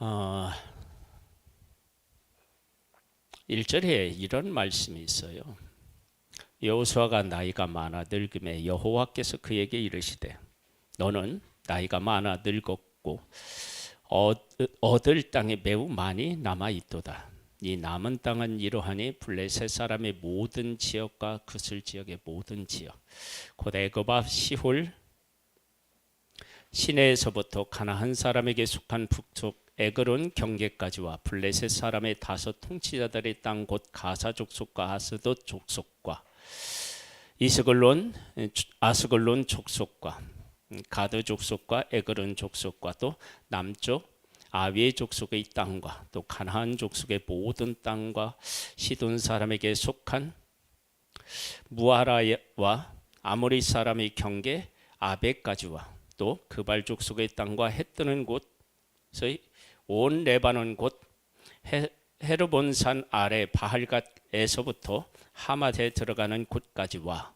어, 1절에 이런 말씀이 있어요. 여호수아가 나이가 많아 늙음에 여호와께서 그에게 이르시되 너는 나이가 많아 늙었고 얻을 땅이 매우 많이 남아 있도다. 이 남은 땅은 이러하니 블레셋 사람의 모든 지역과 그슬 지역의 모든 지역 곧 애굽 앞 시홀 시내에서부터 가나안 사람에게 속한 북쪽 에그론 경계까지와 블레셋 사람의 다섯 통치자들의 땅 곧 가사 족속과 아스돗 족속과 아스글론 족속과 가드 족속과 에그론 족속과 또 남쪽 아위의 족속의 땅과 또 가나안 족속의 모든 땅과 시돈 사람에게 속한 무아라와 아모리 사람의 경계 아베까지와 또 그발 족속의 땅과 해 뜨는 곳의 온 레바논 곧 헤르본 산 아래 바할갓에서부터 하맛에 들어가는 곳까지와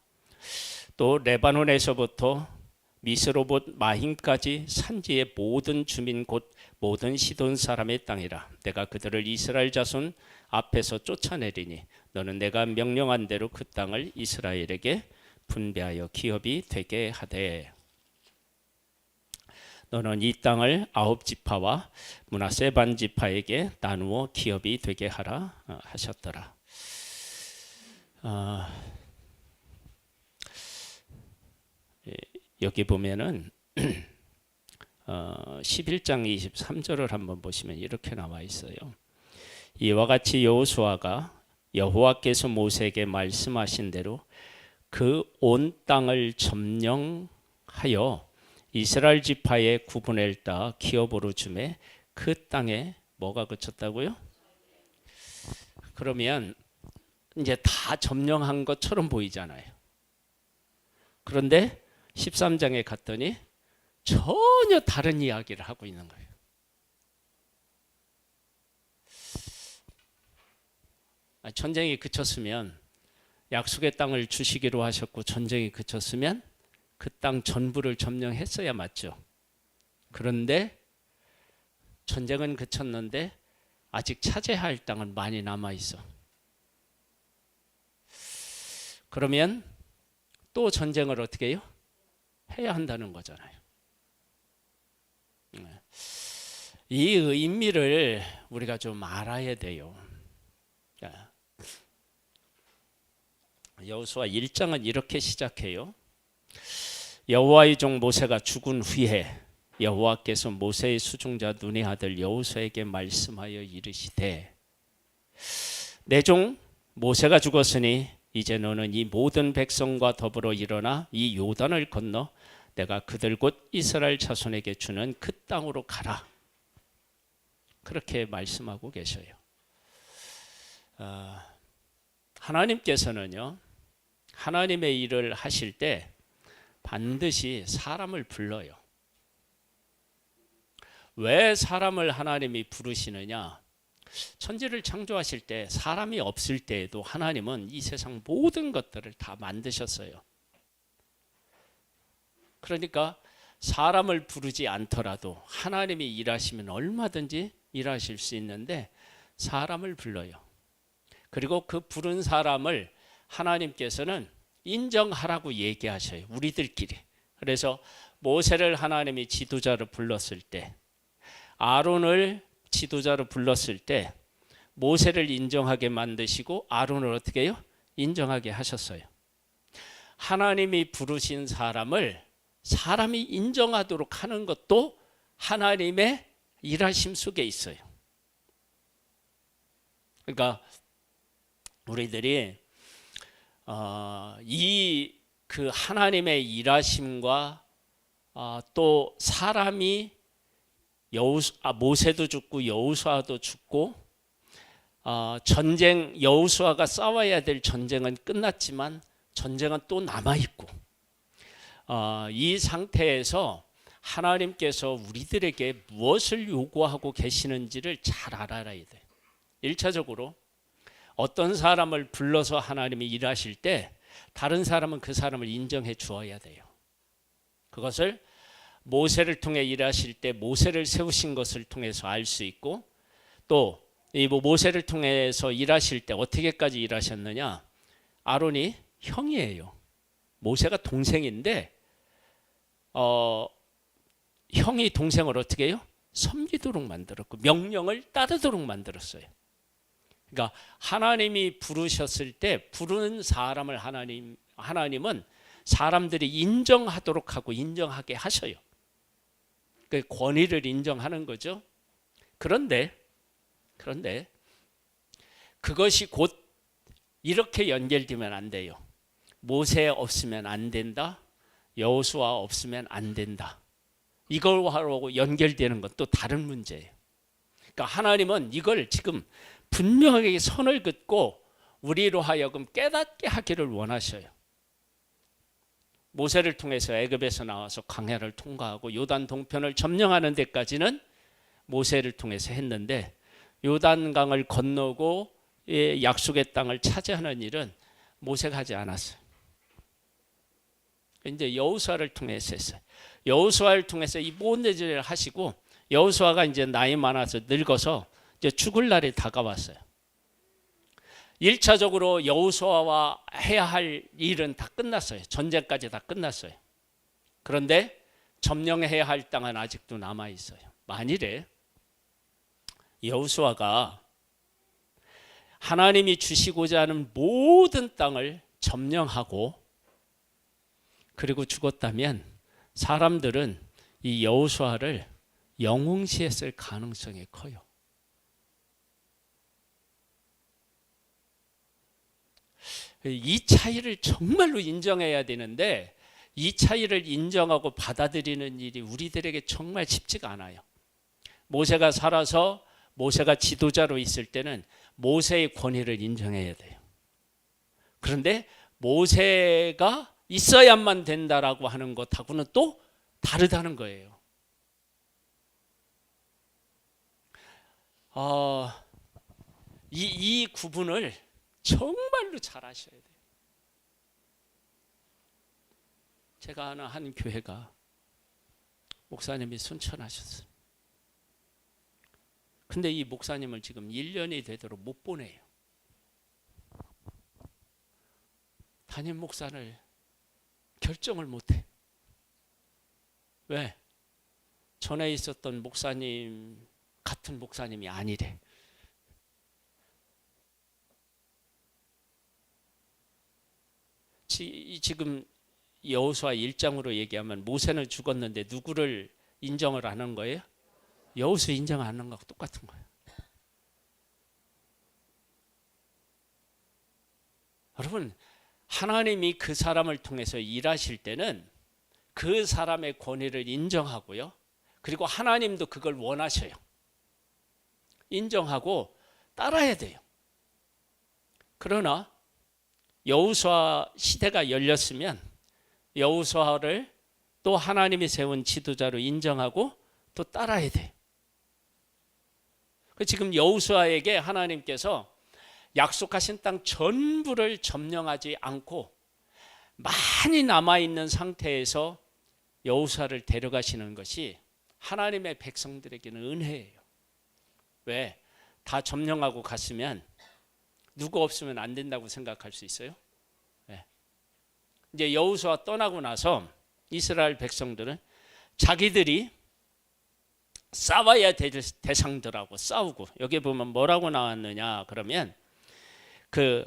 또 레바논에서부터 미스로봇 마힘까지 산지의 모든 주민 곧 모든 시돈 사람의 땅이라. 내가 그들을 이스라엘 자손 앞에서 쫓아내리니 너는 내가 명령한 대로 그 땅을 이스라엘에게 분배하여 기업이 되게 하되 너는 이 땅을 9지파와 므낫세 반 지파에게 나누어 기업이 되게 하라 하셨더라. 여기 보면은 11장 23절을 한번 보시면 이렇게 나와 있어요. 이와 같이 여호수아가 여호와께서 모세에게 말씀하신 대로 그 온 땅을 점령하여 이스라엘 지파의 구분을 따 기업으로 주매 그 땅에 뭐가 그쳤다고요? 그러면 이제 다 점령한 것처럼 보이잖아요. 그런데 13장에 갔더니 전혀 다른 이야기를 하고 있는 거예요. 전쟁이 그쳤으면 약속의 땅을 주시기로 하셨고 전쟁이 그쳤으면 그 땅 전부를 점령했어야 맞죠. 그런데 전쟁은 그쳤는데 아직 차지해야 할 땅은 많이 남아 있어. 그러면 또 전쟁을 어떻게 해요? 해야 한다는 거잖아요. 이 의미를 우리가 좀 알아야 돼요. 여호수아 1장은 이렇게 시작해요. 여호와의 종 모세가 죽은 후에 여호와께서 모세의 수종자 눈의 아들 여호수아에게 말씀하여 이르시되 내 종 모세가 죽었으니 이제 너는 이 모든 백성과 더불어 일어나 이 요단을 건너 내가 그들 곧 이스라엘 자손에게 주는 그 땅으로 가라. 그렇게 말씀하고 계셔요. 하나님께서는요, 하나님의 일을 하실 때 반드시 사람을 불러요. 왜 사람을 하나님이 부르시느냐? 천지를 창조하실 때 사람이 없을 때에도 하나님은 이 세상 모든 것들을 다 만드셨어요. 그러니까 사람을 부르지 않더라도 하나님이 일하시면 얼마든지 일하실 수 있는데 사람을 불러요. 그리고 그 부른 사람을 하나님께서는 인정하라고 얘기하셔요. 우리들끼리. 그래서 모세를 하나님이 지도자로 불렀을 때, 아론을 지도자로 불렀을 때 모세를 인정하게 만드시고 아론을 어떻게 해요? 인정하게 하셨어요. 하나님이 부르신 사람을 사람이 인정하도록 하는 것도 하나님의 일하심 속에 있어요. 그러니까 우리들이 그 하나님의 일하심과 또 사람이 모세도 죽고 여호수아도 죽고 전쟁 여호수아가 싸워야 될 전쟁은 끝났지만 전쟁은 또 남아 있고 이 상태에서 하나님께서 우리들에게 무엇을 요구하고 계시는지를 잘 알아야 돼. 1차적으로 어떤 사람을 불러서 하나님이 일하실 때 다른 사람은 그 사람을 인정해 주어야 돼요. 그것을 모세를 통해 일하실 때 모세를 세우신 것을 통해서 알 수 있고, 또 이 모세를 통해서 일하실 때 어떻게까지 일하셨느냐? 아론이 형이에요. 모세가 동생인데 형이 동생을 어떻게 해요? 섬기도록 만들었고 명령을 따르도록 만들었어요. 그러니까 하나님이 부르셨을 때 부르는 사람을 하나님은 사람들이 인정하도록 하고 인정하게 하셔요. 그 권위를 인정하는 거죠. 그런데 그것이 곧 이렇게 연결되면 안 돼요. 모세 없으면 안 된다. 여호수아 없으면 안 된다. 이걸하고 연결되는 건 또 다른 문제예요. 그러니까 하나님은 이걸 지금 분명하게 선을 긋고 우리로 하여금 깨닫게 하기를 원하셔요. 모세를 통해서 애굽에서 나와서 광야를 통과하고 요단 동편을 점령하는 데까지는 모세를 통해서 했는데, 요단강을 건너고 약속의 땅을 차지하는 일은 모세가 하지 않았어요. 이제 여호수아를 통해서 했어요. 여호수아를 통해서 이 모든 일을 하시고, 여호수아가 이제 나이 많아서 늙어서 이제 죽을 날이 다가왔어요. 1차적으로 여호수아와 해야 할 일은 다 끝났어요. 전쟁까지 다 끝났어요. 그런데 점령해야 할 땅은 아직도 남아 있어요. 만일에 여호수아가 하나님이 주시고자 하는 모든 땅을 점령하고 그리고 죽었다면 사람들은 이 여호수아를 영웅시했을 가능성이 커요. 이 차이를 정말로 인정해야 되는데, 이 차이를 인정하고 받아들이는 일이 우리들에게 정말 쉽지가 않아요. 모세가 살아서 모세가 지도자로 있을 때는 모세의 권위를 인정해야 돼요. 그런데 모세가 있어야만 된다라고 하는 것하고는 또 다르다는 거예요. 이 구분을 정말로 잘 하셔야 돼요. 제가 아는 한 교회가 목사님이 순천하셨어요. 근데 이 목사님을 지금 1년이 되도록 못 보내요. 담임 목사를 결정을 못해. 왜? 전에 있었던 목사님 같은 목사님이 아니래. 지금 여호수아 1장으로 얘기하면 모세는 죽었는데 누구를 인정을 안 한 거예요? 여호수 인정 안 한 거하고 똑같은 거예요. 여러분, 하나님이 그 사람을 통해서 일하실 때는 그 사람의 권위를 인정하고요. 그리고 하나님도 그걸 원하셔요. 인정하고 따라야 돼요. 그러나 여호수아 시대가 열렸으면 여호수아를 또 하나님이 세운 지도자로 인정하고 또 따라야 돼요. 지금 여호수아에게 하나님께서 약속하신 땅 전부를 점령하지 않고 많이 남아있는 상태에서 여호수아를 데려가시는 것이 하나님의 백성들에게는 은혜예요. 왜? 다 점령하고 갔으면 누구 없으면 안 된다고 생각할 수 있어요? 네. 이제 여호수아 떠나고 나서 이스라엘 백성들은 자기들이 싸워야 될 대상들하고 싸우고, 여기 보면 뭐라고 나왔느냐 그러면 그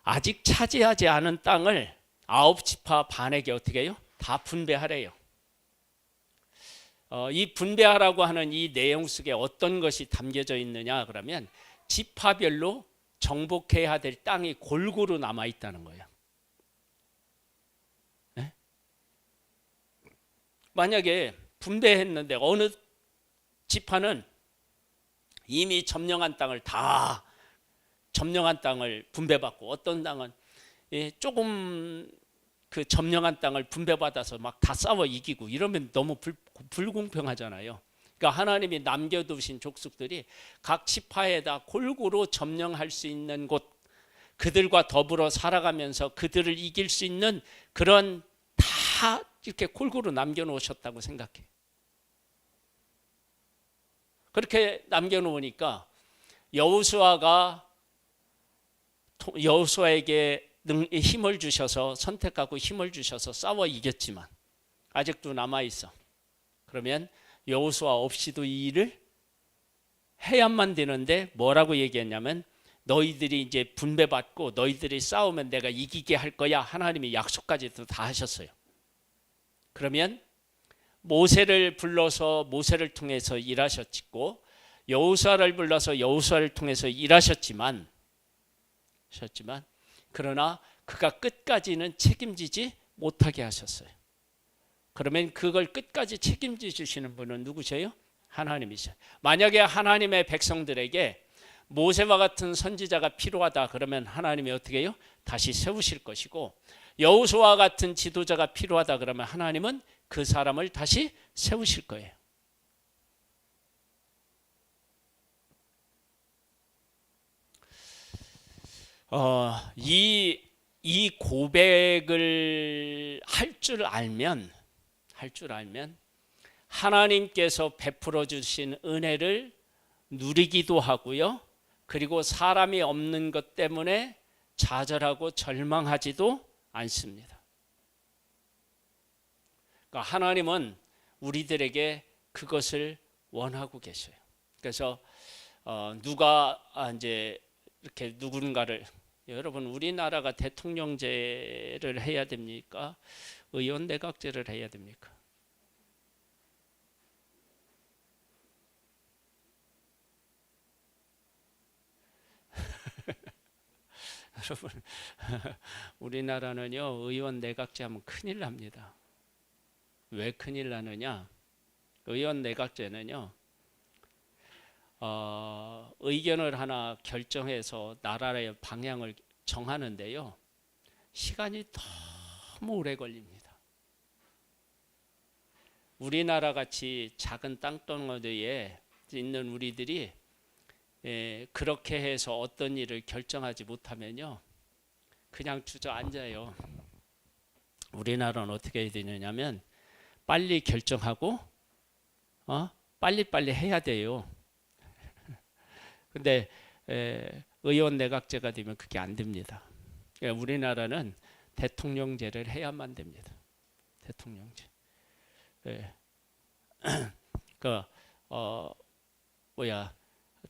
아직 차지하지 않은 땅을 9지파 반에게 어떻게 해요? 다 분배하래요. 이 분배하라고 하는 이 내용 속에 어떤 것이 담겨져 있느냐 그러면 지파별로 정복해야 될 땅이 골고루 남아 있다는 거예요. 네? 만약에 분배했는데 어느 지파는 이미 점령한 땅을 다 점령한 땅을 분배받고, 어떤 땅은 조금 그 점령한 땅을 분배받아서 막 다 싸워 이기고, 이러면 너무 불공평하잖아요. 그러니까 하나님이 남겨두신 족속들이 각 지파에다 골고루 점령할 수 있는 곳, 그들과 더불어 살아가면서 그들을 이길 수 있는 그런 다 이렇게 골고루 남겨놓으셨다고 생각해. 그렇게 남겨놓으니까 여호수아에게 힘을 주셔서, 선택하고 힘을 주셔서 싸워 이겼지만 아직도 남아있어. 그러면 여호수아 없이도 이 일을 해야만 되는데 뭐라고 얘기했냐면, 너희들이 이제 분배받고 너희들이 싸우면 내가 이기게 할 거야. 하나님이 약속까지도 다 하셨어요. 그러면 모세를 불러서 모세를 통해서 일하셨고, 여호수아를 불러서 여호수아를 통해서 일하셨지만, 그러나 그가 끝까지는 책임지지 못하게 하셨어요. 그러면 그걸 끝까지 책임지시는 분은 누구세요? 하나님이세요. 만약에 하나님의 백성들에게 모세와 같은 선지자가 필요하다 그러면 하나님이 어떻게 해요? 다시 세우실 것이고, 여호수아와 같은 지도자가 필요하다 그러면 하나님은 그 사람을 다시 세우실 거예요. 이 고백을 할 줄 알면 하나님께서 베풀어 주신 은혜를 누리기도 하고요. 그리고 사람이 없는 것 때문에 좌절하고 절망하지도 않습니다. 그러니까 하나님은 우리들에게 그것을 원하고 계셔요. 그래서 누가 이제 이렇게 누군가를, 여러분 우리나라가 대통령제를 해야 됩니까? 의원 내각제를 해야 됩니까? 여러분 우리나라는요, 의원 내각제 하면 큰일 납니다. 왜 큰일 나느냐? 의원 내각제는요, 의견을 하나 결정해서 나라의 방향을 정하는데요, 시간이 너무 오래 걸립니다. 우리나라 같이 작은 땅덩어리에 있는 우리들이 그렇게 해서 어떤 일을 결정하지 못하면요, 그냥 주저앉아요. 우리나라는 어떻게 해야 되냐면 빨리 결정하고 빨리빨리 해야 돼요. 근데 의원 내각제가 되면 그게 안 됩니다. 우리나라는 대통령제를 해야만 됩니다. 대통령제.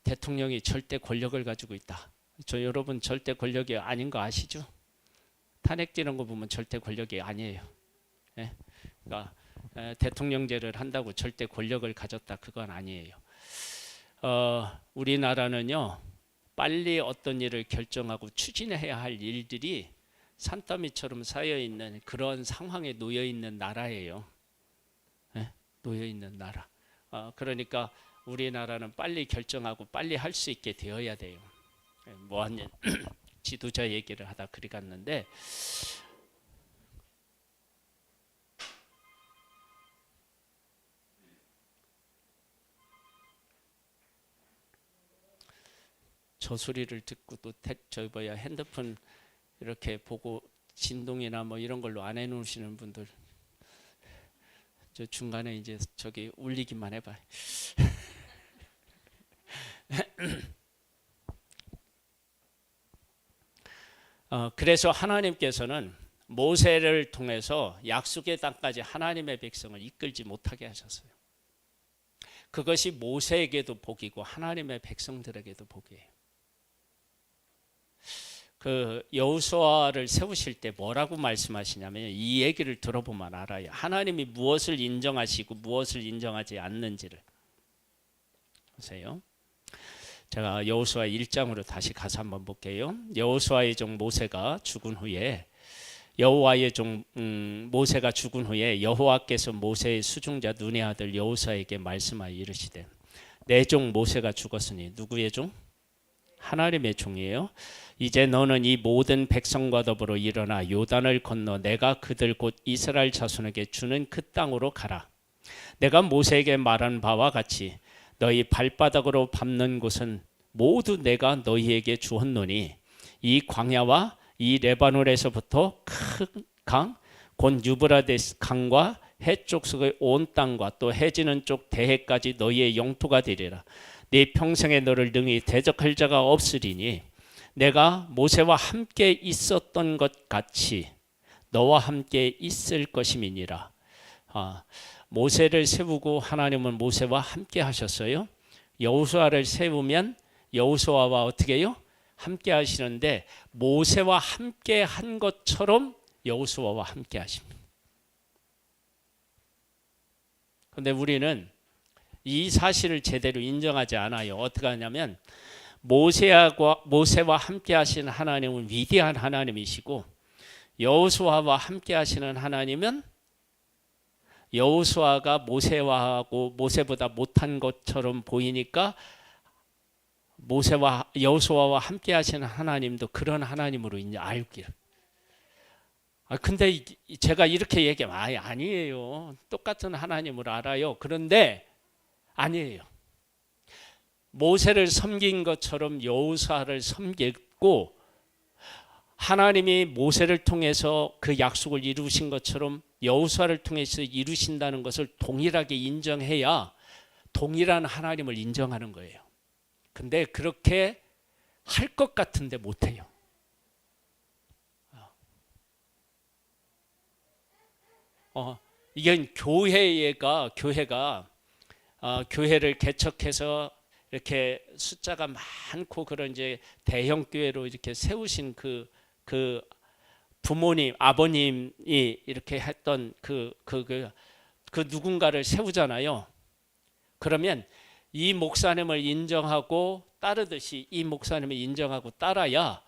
대통령이 절대 권력을 가지고 있다. 여러분 절대 권력이 아닌 거 아시죠? 탄핵되는 거 보면 절대 권력이 아니에요. 그러니까 대통령제를 한다고 절대 권력을 가졌다, 그건 아니에요. 우리나라는요, 빨리 어떤 일을 결정하고 추진해야 할 일들이 산더미처럼 쌓여 있는 그런 상황에 놓여 있는 나라예요. 놓여 있는 나라. 그러니까 우리나라는 빨리 결정하고 빨리 할 수 있게 되어야 돼요. 뭐한 지도자 얘기를 하다 그리 갔는데, 저 소리를 듣고 또 핸드폰 이렇게 보고 진동이나 뭐 이런 걸로 안 해놓으시는 분들, 저 중간에 이제 저기 울리기만 해봐요. 그래서 하나님께서는 모세를 통해서 약속의 땅까지 하나님의 백성을 이끌지 못하게 하셨어요. 그것이 모세에게도 복이고 하나님의 백성들에게도 복이에요. 그 여호수아를 세우실 때 뭐라고 말씀하시냐면, 이 얘기를 들어보면 알아요. 하나님이 무엇을 인정하시고 무엇을 인정하지 않는지를. 보세요. 제가 여호수아 1장으로 다시 가서 한번 볼게요. 여호수아의 종 모세가 죽은 후에 모세가 죽은 후에 여호와께서 모세의 수중자 눈의 아들 여호수아에게 말씀하여 이르시되, 내 종 모세가 죽었으니. 누구의 종? 하나님의 종이에요. 이제 너는 이 모든 백성과 더불어 일어나 요단을 건너 내가 그들 곧 이스라엘 자손에게 주는 그 땅으로 가라. 내가 모세에게 말한 바와 같이 너희 발바닥으로 밟는 곳은 모두 내가 너희에게 주었노니, 이 광야와 이 레바논에서부터 큰 강 곧 유브라데스 강과 해쪽 속의 온 땅과 또 해지는 쪽 대해까지 너희의 영토가 되리라. 네 평생에 너를 능히 대적할 자가 없으리니 내가 모세와 함께 있었던 것 같이 너와 함께 있을 것임이니라. 모세를 세우고 하나님은 모세와 함께 하셨어요. 여호수아를 세우면 여호수아와 어떻게 해요? 함께 하시는데 모세와 함께 한 것처럼 여호수아와 함께 하십니다. 그런데 우리는 이 사실을 제대로 인정하지 않아요. 어떻게 하냐면 모세와 함께 하시는 하나님은 위대한 하나님이시고 여호수아와 함께 하시는 하나님은 여호수아가 모세보다 못한 것처럼 보이니까 여호수아와 함께 하시는 하나님도 그런 하나님으로 이제 알기를. 근데 제가 이렇게 얘기하면 아니에요. 똑같은 하나님을 알아요. 그런데 아니에요. 모세를 섬긴 것처럼 여호수아를 섬겼고 하나님이 모세를 통해서 그 약속을 이루신 것처럼 여호수아를 통해서 이루신다는 것을 동일하게 인정해야 동일한 하나님을 인정하는 거예요. 근데 그렇게 할 것 같은데 못해요. 이건 교회가 교회를 개척해서 이렇게 숫자가 많고 그런 이제 대형 교회로 이렇게 세우신 그 부모님, 아버님이 이렇게 했던 그 누군가를 세우잖아요. 그러면 이 목사님을 인정하고 따르듯이 이 목사님을 인정하고 따라야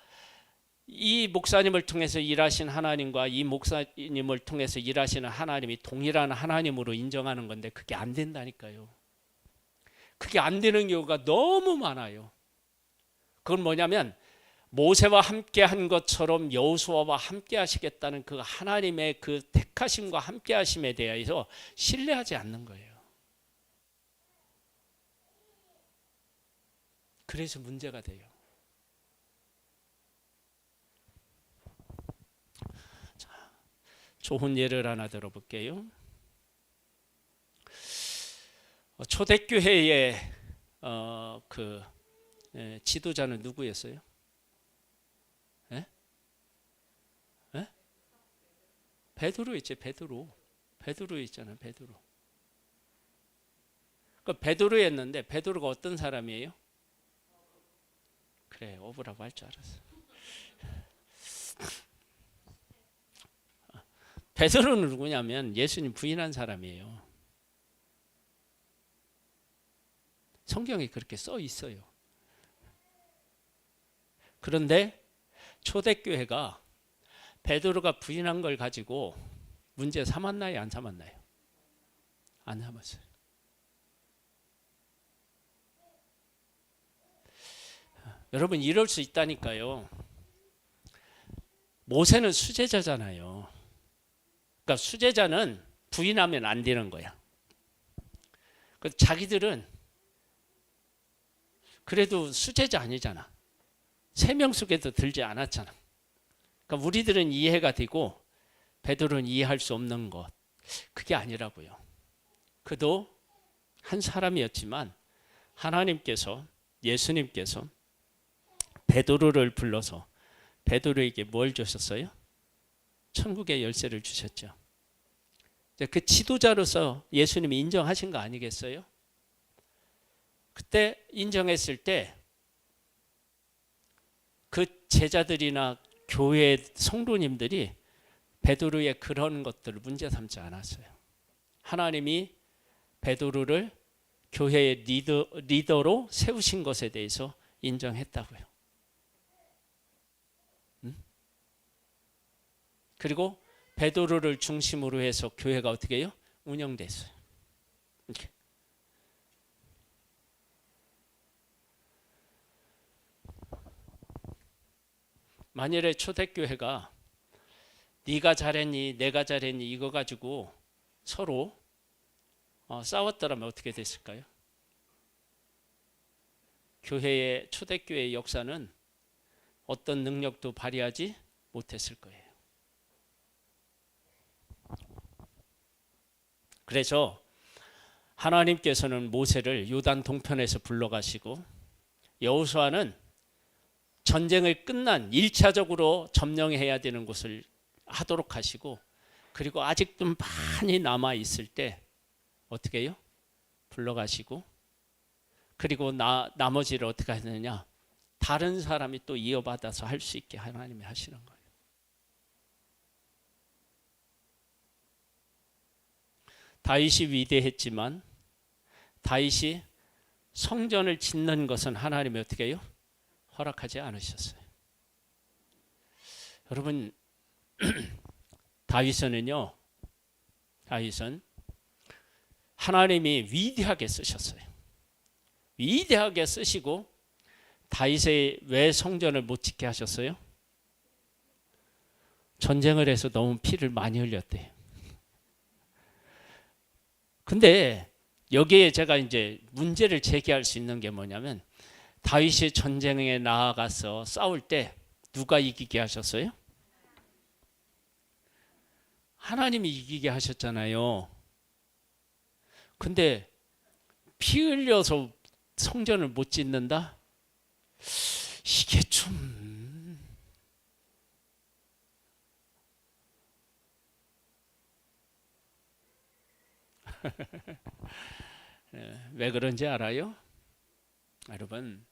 이 목사님을 통해서 일하신 하나님과 이 목사님을 통해서 일하시는 하나님이 동일한 하나님으로 인정하는 건데 그게 안 된다니까요. 그게 안 되는 경우가 너무 많아요. 그건 뭐냐면 모세와 함께 한 것처럼 여호수아와 함께 하시겠다는 그 하나님의 그 택하심과 함께 하심에 대해서 신뢰하지 않는 거예요. 그래서 문제가 돼요. 자, 좋은 예를 하나 들어볼게요. 초대교회의 지도자는 누구였어요? 베드로 있지. 베드로 있잖아요. 베드로. 그 베드로였는데 베드로가 어떤 사람이에요? 그래, 어부라고 할 줄 알았어. 베드로는 누구냐면 예수님 부인한 사람이에요. 성경에 그렇게 써 있어요. 그런데 초대교회가 베드로가 부인한 걸 가지고 문제 삼았나요? 안 삼았나요? 안 삼았어요. 여러분 이럴 수 있다니까요. 모세는 수제자잖아요. 그러니까 수제자는 부인하면 안 되는 거야. 자기들은 그래도 수제자 아니잖아. 3명 속에도 들지 않았잖아. 그러니까 우리들은 이해가 되고 베드로는 이해할 수 없는 것. 그게 아니라고요. 그도 한 사람이었지만 하나님께서 예수님께서 베드로를 불러서 베드로에게 뭘 주셨어요? 천국의 열쇠를 주셨죠. 그 지도자로서 예수님이 인정하신 거 아니겠어요? 그때 인정했을 때 그 제자들이나 교회 성도님들이 베드로의 그런 것들을 문제 삼지 않았어요. 하나님이 베드로를 교회의 리더로 세우신 것에 대해서 인정했다고요. 그리고 베드로를 중심으로 해서 교회가 어떻게 해요? 운영됐어요. 이렇게. 만일에 초대교회가 네가 잘했니 내가 잘했니 이거 가지고 서로 싸웠더라면 어떻게 됐을까요? 초대교회의 역사는 어떤 능력도 발휘하지 못했을 거예요. 그래서 하나님께서는 모세를 요단 동편에서 불러가시고 여호수아는 전쟁을 끝난 1차적으로 점령해야 되는 곳을 하도록 하시고, 그리고 아직도 많이 남아 있을 때 어떻게 해요? 불러가시고, 그리고 나머지를 어떻게 하느냐? 다른 사람이 또 이어받아서 할 수 있게 하나님이 하시는 거예요. 다윗이 위대했지만 다윗이 성전을 짓는 것은 하나님이 어떻게 해요? 허락하지 않으셨어요. 여러분, 다윗은 하나님이 위대하게 쓰셨어요. 위대하게 쓰시고 다윗의 왜 성전을 못 짓게 하셨어요? 전쟁을 해서 너무 피를 많이 흘렸대요. 근데 여기에 제가 이제 문제를 제기할 수 있는 게 뭐냐면, 다윗이 전쟁에 나아가서 싸울 때 누가 이기게 하셨어요? 하나님이 이기게 하셨잖아요. 근데 피 흘려서 성전을 못 짓는다? 이게 좀 왜 그런지 알아요? 여러분,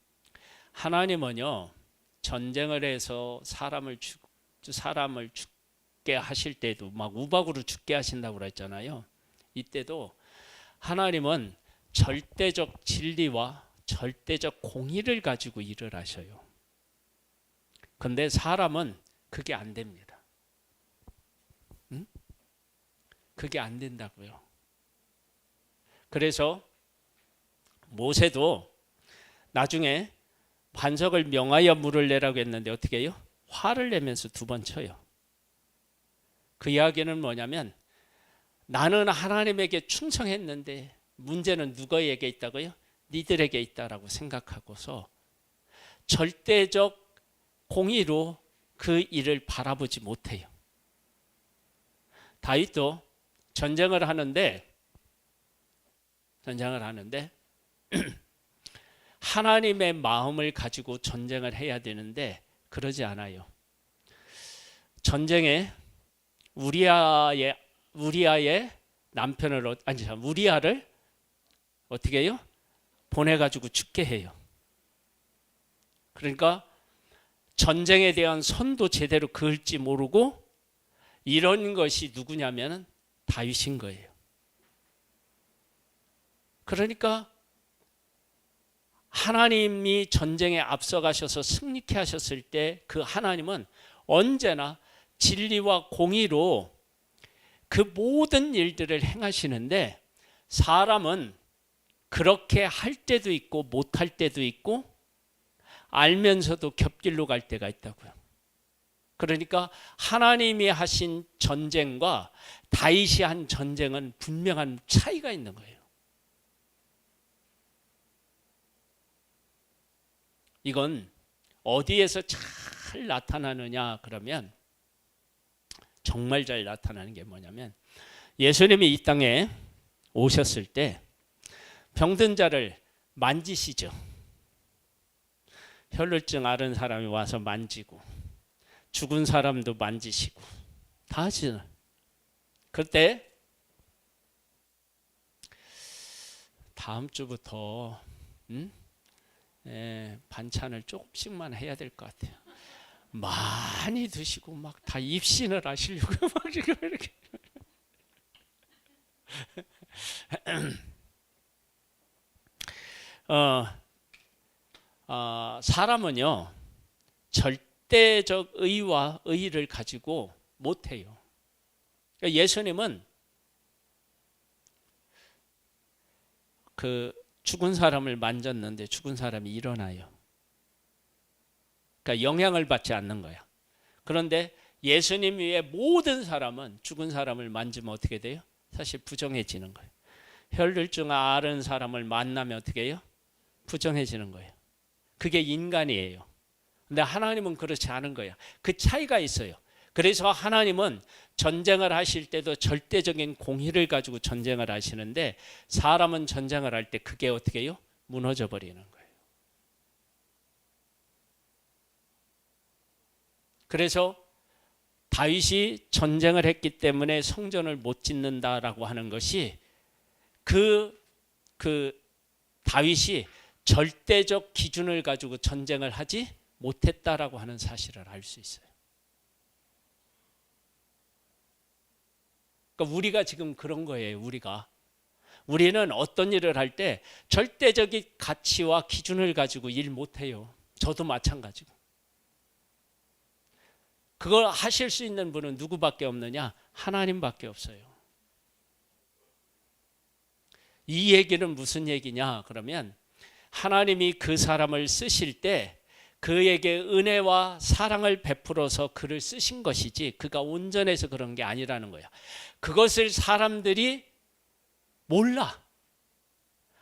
하나님은요 전쟁을 해서 사람을 죽게 하실 때도 막 우박으로 죽게 하신다고 그랬잖아요. 이때도 하나님은 절대적 진리와 절대적 공의를 가지고 일을 하셔요. 근데 사람은 그게 안 됩니다. 응? 그게 안 된다고요. 그래서 모세도 나중에 반석을 명하여 물을 내라고 했는데 어떻게 해요? 화를 내면서 2번 쳐요. 그 이야기는 뭐냐면, 나는 하나님에게 충성했는데 문제는 누구에게 있다고요? 니들에게 있다라고 생각하고서 절대적 공의로 그 일을 바라보지 못해요. 다윗도 전쟁을 하는데 하나님의 마음을 가지고 전쟁을 해야 되는데 그러지 않아요. 전쟁에 우리아의 남편을 우리아를 어떻게 해요? 보내가지고 죽게 해요. 그러니까 전쟁에 대한 선도 제대로 그을지 모르고 이런 것이 누구냐면 다윗인 거예요. 그러니까 하나님이 전쟁에 앞서가셔서 승리케 하셨을 때 그 하나님은 언제나 진리와 공의로 그 모든 일들을 행하시는데, 사람은 그렇게 할 때도 있고 못할 때도 있고 알면서도 곁길로 갈 때가 있다고요. 그러니까 하나님이 하신 전쟁과 다윗이 한 전쟁은 분명한 차이가 있는 거예요. 이건 어디에서 잘 나타나느냐 그러면, 정말 잘 나타나는 게 뭐냐면, 예수님이 이 땅에 오셨을 때 병든 자를 만지시죠. 혈루증 앓은 사람이 와서 만지고 죽은 사람도 만지시고 다 하시는. 그때 다음 주부터 반찬을 조금씩만 해야 될 것 같아요. 많이 드시고 막 다 입신을 하시려고 막 이렇게. 사람은요 절대적 의와 의를 가지고 못해요. 그러니까 예수님은 그 죽은 사람을 만졌는데 죽은 사람이 일어나요. 그러니까 영향을 받지 않는 거야. 그런데 예수님 외에 모든 사람은 죽은 사람을 만지면 어떻게 돼요? 사실 부정해지는 거예요. 혈루증 앓은 사람을 만나면 어떻게 해요? 부정해지는 거예요. 그게 인간이에요. 근데 하나님은 그렇지 않은 거야. 그 차이가 있어요. 그래서 하나님은 전쟁을 하실 때도 절대적인 공의를 가지고 전쟁을 하시는데 사람은 전쟁을 할 때 그게 어떻게 해요? 무너져 버리는 거예요. 그래서 다윗이 전쟁을 했기 때문에 성전을 못 짓는다라고 하는 것이 그 다윗이 절대적 기준을 가지고 전쟁을 하지 못했다라고 하는 사실을 알 수 있어요. 그러니까 우리가 지금 그런 거예요. 우리는 어떤 일을 할 때 절대적인 가치와 기준을 가지고 일 못해요. 저도 마찬가지고. 그걸 하실 수 있는 분은 누구밖에 없느냐? 하나님밖에 없어요. 이 얘기는 무슨 얘기냐? 그러면 하나님이 그 사람을 쓰실 때 그에게 은혜와 사랑을 베풀어서 그를 쓰신 것이지 그가 온전해서 그런 게 아니라는 거야. 그것을 사람들이 몰라.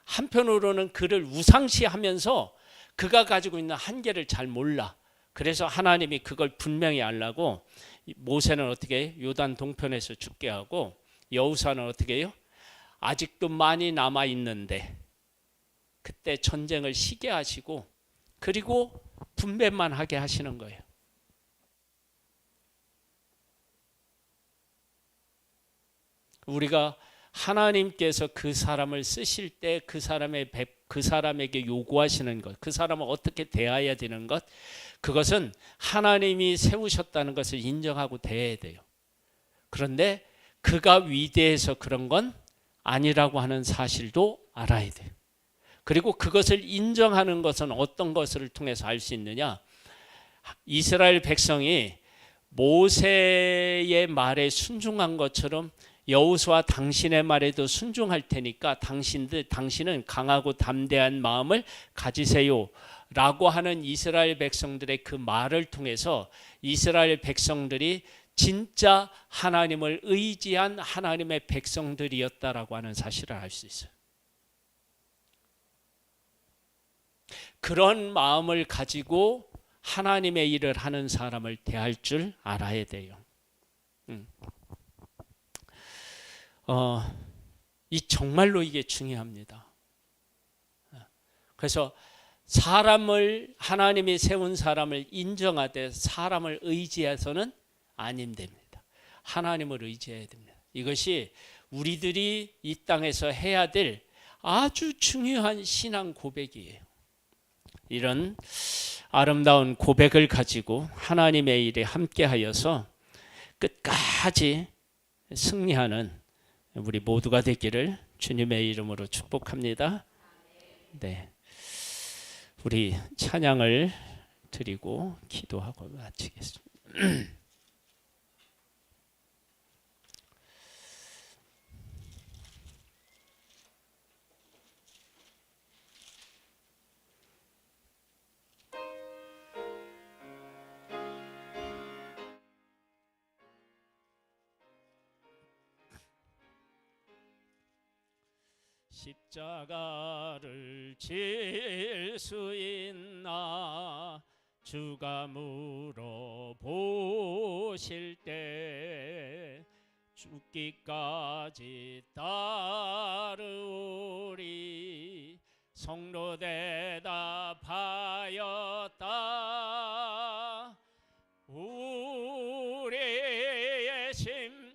한편으로는 그를 우상시하면서 그가 가지고 있는 한계를 잘 몰라. 그래서 하나님이 그걸 분명히 알라고 모세는 어떻게 해요? 요단 동편에서 죽게 하고 여호수아는 어떻게 해요? 아직도 많이 남아 있는데 그때 전쟁을 쉬게 하시고 그리고 분배만 하게 하시는 거예요. 우리가 하나님께서 그 사람을 쓰실 때 그 사람에게 요구하시는 것, 그 사람을 어떻게 대해야 되는 것, 그것은 하나님이 세우셨다는 것을 인정하고 대해야 돼요. 그런데 그가 위대해서 그런 건 아니라고 하는 사실도 알아야 돼요. 그리고 그것을 인정하는 것은 어떤 것을 통해서 알 수 있느냐? 이스라엘 백성이 모세의 말에 순종한 것처럼 여호수아 당신의 말에도 순종할 테니까 당신은 강하고 담대한 마음을 가지세요 라고 하는 이스라엘 백성들의 그 말을 통해서 이스라엘 백성들이 진짜 하나님을 의지한 하나님의 백성들이었다라고 하는 사실을 알 수 있어요. 그런 마음을 가지고 하나님의 일을 하는 사람을 대할 줄 알아야 돼요. 정말로 이게 중요합니다. 그래서 하나님이 세운 사람을 인정하되 사람을 의지해서는 아님 됩니다. 하나님을 의지해야 됩니다. 이것이 우리들이 이 땅에서 해야 될 아주 중요한 신앙 고백이에요. 이런 아름다운 고백을 가지고 하나님의 일에 함께하여서 끝까지 승리하는 우리 모두가 되기를 주님의 이름으로 축복합니다. 네, 우리 찬양을 드리고 기도하고 마치겠습니다. 십자가를 질 수 있나 주가 물어보실 때 죽기까지 따르오리 성로 대답하였다. 우리의 심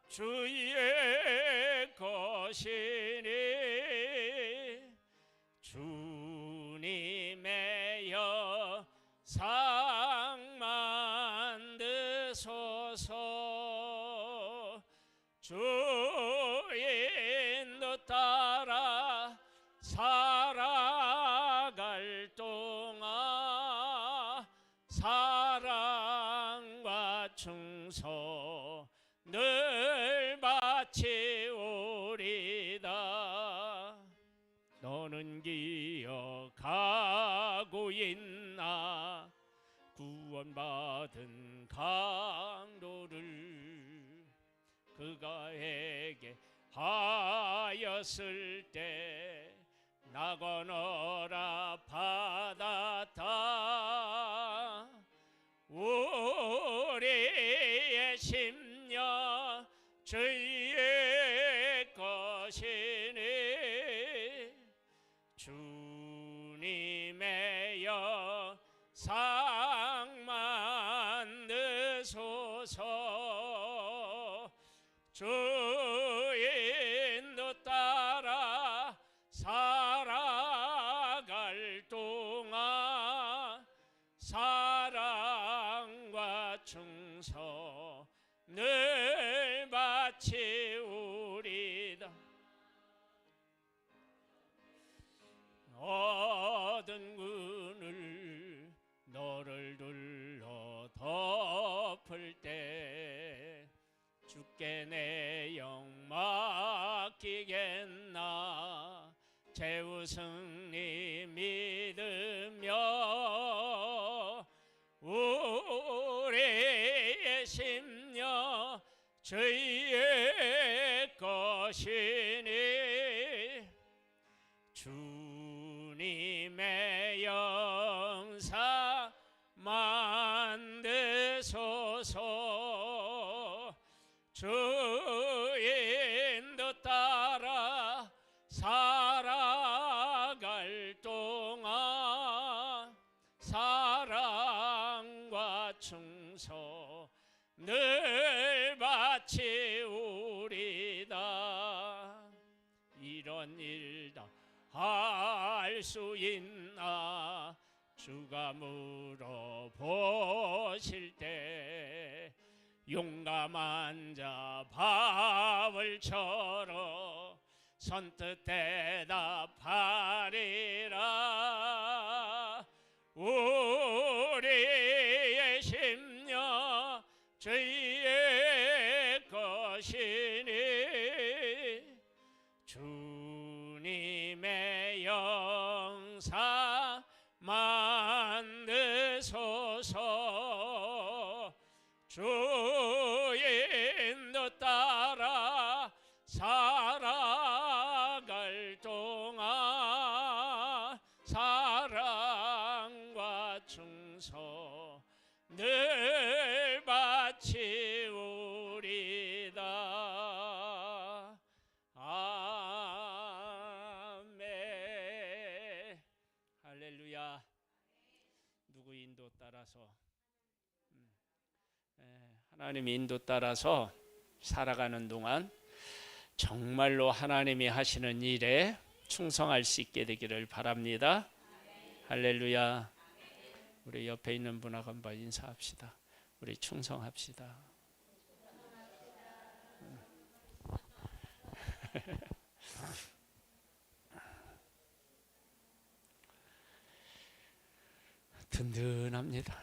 주의 것이니 주님의 영상 만드소서. 주의 인도 따라 살아갈 동안 사랑과 충성 늘 바치오리다. 너는 기억하고 있나 구원받은 강도를 그가 에게 하였을 때 나거너라 받았다. 우리의 심 주 인도 따라 살아갈 동안 사랑과 충성 늘 바치우리다. 얻은 군을 너를 둘러 덮을 때 주께 내 영 맡기겠나. 최후 승리 믿으며 우리의 심령 주의 것이니 주님의 영사 만드소서. 주 인도 따라 살아갈 동안 사랑과 충성 늘 바치우리다. 이런 일 다 할 수 있나. 주가 물어보실 때 용감한 자 바울처럼 선뜻 대답하리라. 우리의 심령 주의 것이니 주님의 영사 만드소서. 주 인도 따라 살아갈 동안 사랑과 충성 늘 바치우리다. 아멘. 할렐루야. 누구 인도 따라서 하나님 인도 따라서 살아가는 동안 정말로 하나님이 하시는 일에 충성할 수 있게 되기를 바랍니다. 할렐루야. 우리 옆에 있는 분하고 한번 인사합시다. 우리 충성합시다. 든든합니다.